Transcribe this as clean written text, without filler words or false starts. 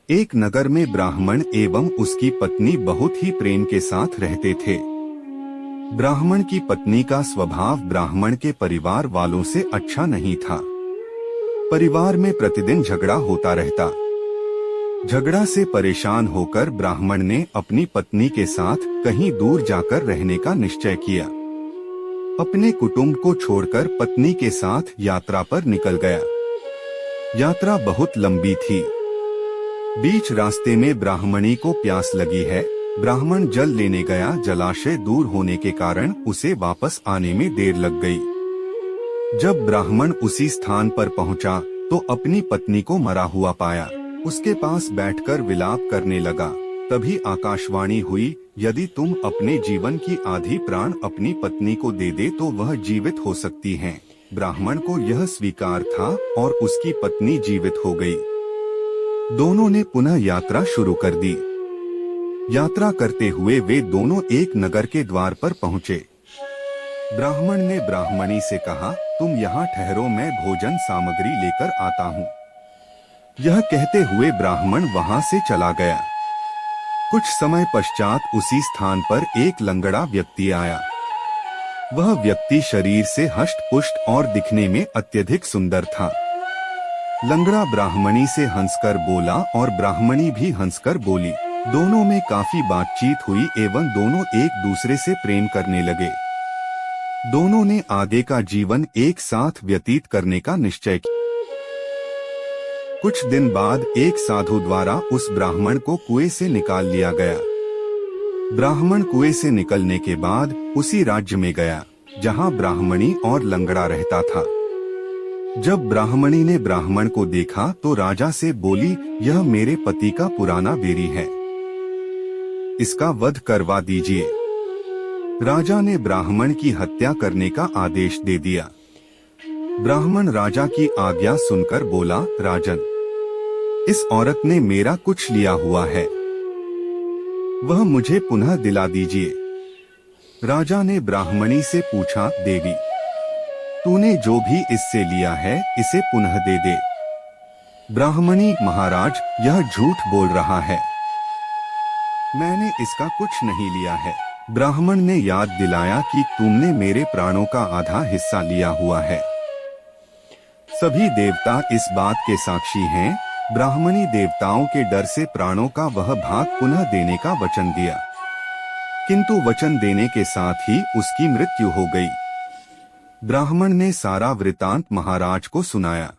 एक नगर में ब्राह्मण एवं उसकी पत्नी बहुत ही प्रेम के साथ रहते थे। ब्राह्मण की पत्नी का स्वभाव ब्राह्मण के परिवार वालों से अच्छा नहीं था। परिवार में प्रतिदिन झगड़ा होता रहता। झगड़ा से परेशान होकर ब्राह्मण ने अपनी पत्नी के साथ कहीं दूर जाकर रहने का निश्चय किया। अपने कुटुंब को छोड़कर पत्नी के साथ यात्रा पर निकल गया। यात्रा बहुत लंबी थी। बीच रास्ते में ब्राह्मणी को प्यास लगी है। ब्राह्मण जल लेने गया। जलाशय दूर होने के कारण उसे वापस आने में देर लग गई। जब ब्राह्मण उसी स्थान पर पहुंचा तो अपनी पत्नी को मरा हुआ पाया। उसके पास बैठकर विलाप करने लगा। तभी आकाशवाणी हुई, यदि तुम अपने जीवन की आधी प्राण अपनी पत्नी को दे दे तो वह जीवित हो सकती हैं। ब्राह्मण को यह स्वीकार था और उसकी पत्नी जीवित हो गई। दोनों ने पुनः यात्रा शुरू कर दी। यात्रा करते हुए वे दोनों एक नगर के द्वार पर पहुँचे। ब्राह्मण ने ब्राह्मणी से कहा, तुम यहाँ ठहरो, मैं भोजन सामग्री लेकर आता हूँ। यह कहते हुए ब्राह्मण वहाँ से चला गया। कुछ समय पश्चात उसी स्थान पर एक लंगड़ा व्यक्ति आया। वह व्यक्ति शरीर से हष्ट-पुष्ट और दिखने में अत्यधिक सुंदर था। लंगड़ा ब्राह्मणी से हंसकर बोला और ब्राह्मणी भी हंसकर बोली। दोनों में काफी बातचीत हुई एवं दोनों एक दूसरे से प्रेम करने लगे। दोनों ने आगे का जीवन एक साथ व्यतीत करने का निश्चय किया। कुछ दिन बाद एक साधु द्वारा उस ब्राह्मण को कुएं से निकाल लिया गया। ब्राह्मण कुएं से निकलने के बाद उसी राज्य में गया जहां ब्राह्मणी और लंगड़ा रहता था। जब ब्राह्मणी ने ब्राह्मण को देखा तो राजा से बोली, यह मेरे पति का पुराना वेरी है, इसका वध करवा दीजिए। राजा ने ब्राह्मण की हत्या करने का आदेश दे दिया। ब्राह्मण राजा की आज्ञा सुनकर बोला, राजन, इस औरत ने मेरा कुछ लिया हुआ है, वह मुझे पुनः दिला दीजिए। राजा ने ब्राह्मणी से पूछा, देवी, तूने जो भी इससे लिया है इसे पुनः दे दे। ब्राह्मणी, महाराज, यह झूठ बोल रहा है, मैंने इसका कुछ नहीं लिया है। ब्राह्मण ने याद दिलाया कि तुमने मेरे प्राणों का आधा हिस्सा लिया हुआ है। सभी देवता इस बात के साक्षी हैं। ब्राह्मणी देवताओं के डर से प्राणों का वह भाग पुनः देने का वचन दिया, किंतु वचन देने के साथ ही उसकी मृत्यु हो गई। ब्राह्मण ने सारा वृतांत महाराज को सुनाया।